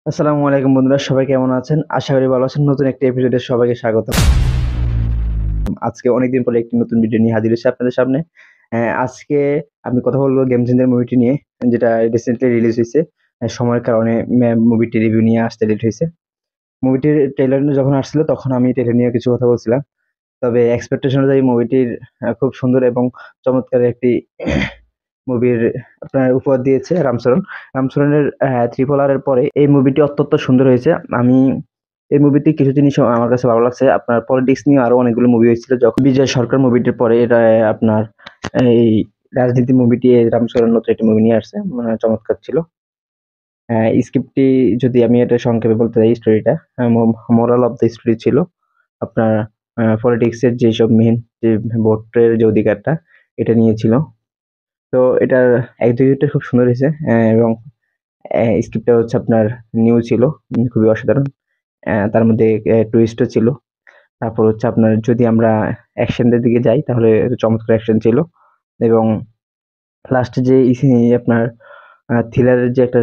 আসসালামু আলাইকুম বন্ধুরা, সবাই কেমন আছেন? আশা করি ভালো আছেন। নতুন একটা এপিসোডে সবাইকে স্বাগতম। আজকে অনেকদিন পরে একটি নতুন ভিডিও নিয়ে হাজির হয়েছি আপনাদের সামনে। আজকে আমি কথা বলবো গেম চেঞ্জার মুভিটি নিয়ে, যেটা রিসেন্টলি রিলিজ হয়েছে। সময়ের কারণে মুভিটি রিভিউ নিয়ে আসতে লেট হয়েছে। মুভিটির ট্রেলার যখন আসছিল তখন আমি ট্রেলার নিয়ে কিছু কথা বলছিলাম। তবে এক্সপেকটেশন অনুযায়ী মুভিটির খুব সুন্দর এবং চমৎকার একটি মুভির আপনার উপহার দিয়েছে রামচরণ। রামচরণের ট্রিপল আর এর পরে এই মুভিটি অত্যন্ত সুন্দর হয়েছে। আমি এই মুভিতে কিছু জিনিস আমার কাছে ভালো লাগছে। আপনার পলিটিক্স নিয়ে আরো অনেকগুলো মুভি হয়েছিল, যখন বিজয় সরকার মুভিটির পরে এটা আপনার এই রাজনীতি মুভিটি রামচরণ নতুন একটি মুভি নিয়ে আসছে, মানে চমৎকার ছিল। স্ক্রিপ্টটি যদি আমি এটা সংক্ষেপে বলতে চাই, স্টোরিটা মোরাল অফ দ্য স্টোরি ছিল আপনার পলিটিক্স এর যেসব মেন যে ভোটের যে অধিকারটা এটা নিয়েছিল। তো এটার এক্সিকিউটিভ খুব সুন্দর হয়েছে, এবং স্ক্রিপ্টটা হচ্ছে আপনার নিউ ছিল, খুবই অসাধারণ। তার মধ্যে টুইস্টও ছিল। তারপর হচ্ছে আপনার যদি আমরা অ্যাকশনের দিকে যাই তাহলে চমৎকার অ্যাকশন ছিল। এবং লাস্টে যে আপনার থ্রিলারের যে একটা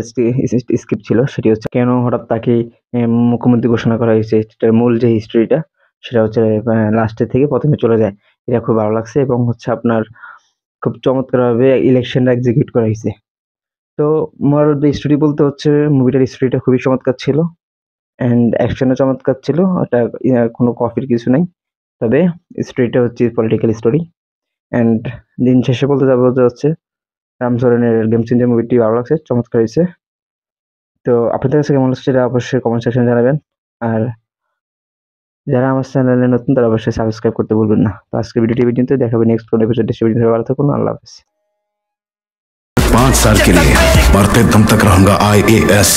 স্ক্রিপ্ট ছিল, সেটি হচ্ছে কেন হঠাৎ তাকে মুখ্যমন্ত্রী ঘোষণা করা হয়েছে, সেটার মূল যে হিস্ট্রিটা সেটা হচ্ছে লাস্টের থেকে প্রথমে চলে যায়। এটা খুব ভালো লাগছে এবং হচ্ছে আপনার খুব চমৎকারভাবে ইলেকশনটা এক্সিকিউট করা হয়েছে। তো মোরাল অফ দ্য স্টোরি বলতে হচ্ছে মুভিটার স্টোরিটা খুবই চমৎকার ছিল, অ্যান্ড অ্যাকশনও চমৎকার ছিল। ওটা কোনো কপির কিছু নাই। তবে স্টোরিটা হচ্ছে পলিটিক্যাল স্টোরি। অ্যান্ড দিন শেষে বলতে যাবো যে হচ্ছে রামচরণের গেম চেঞ্জার মুভিটি ভালো লাগছে, চমৎকার হয়েছে। তো আপনাদের কাছে কেমন লাগছে সেটা অবশ্যই কমেন্ট সেকশনে জানাবেন। আর যারা আমার চ্যানেলে নতুন তারা অবশ্যই সাবস্ক্রাইব করতে ভুলবেন না। তো আজকে ভিডিওটি পর্যন্ত, দেখাবে নেক্সট কোন এপিসোডে। সে ভিডিও ভালো থাকুন, আল্লাহ হাফেজ। 5 साल के लिए मरते दम तक रहूंगा IAS।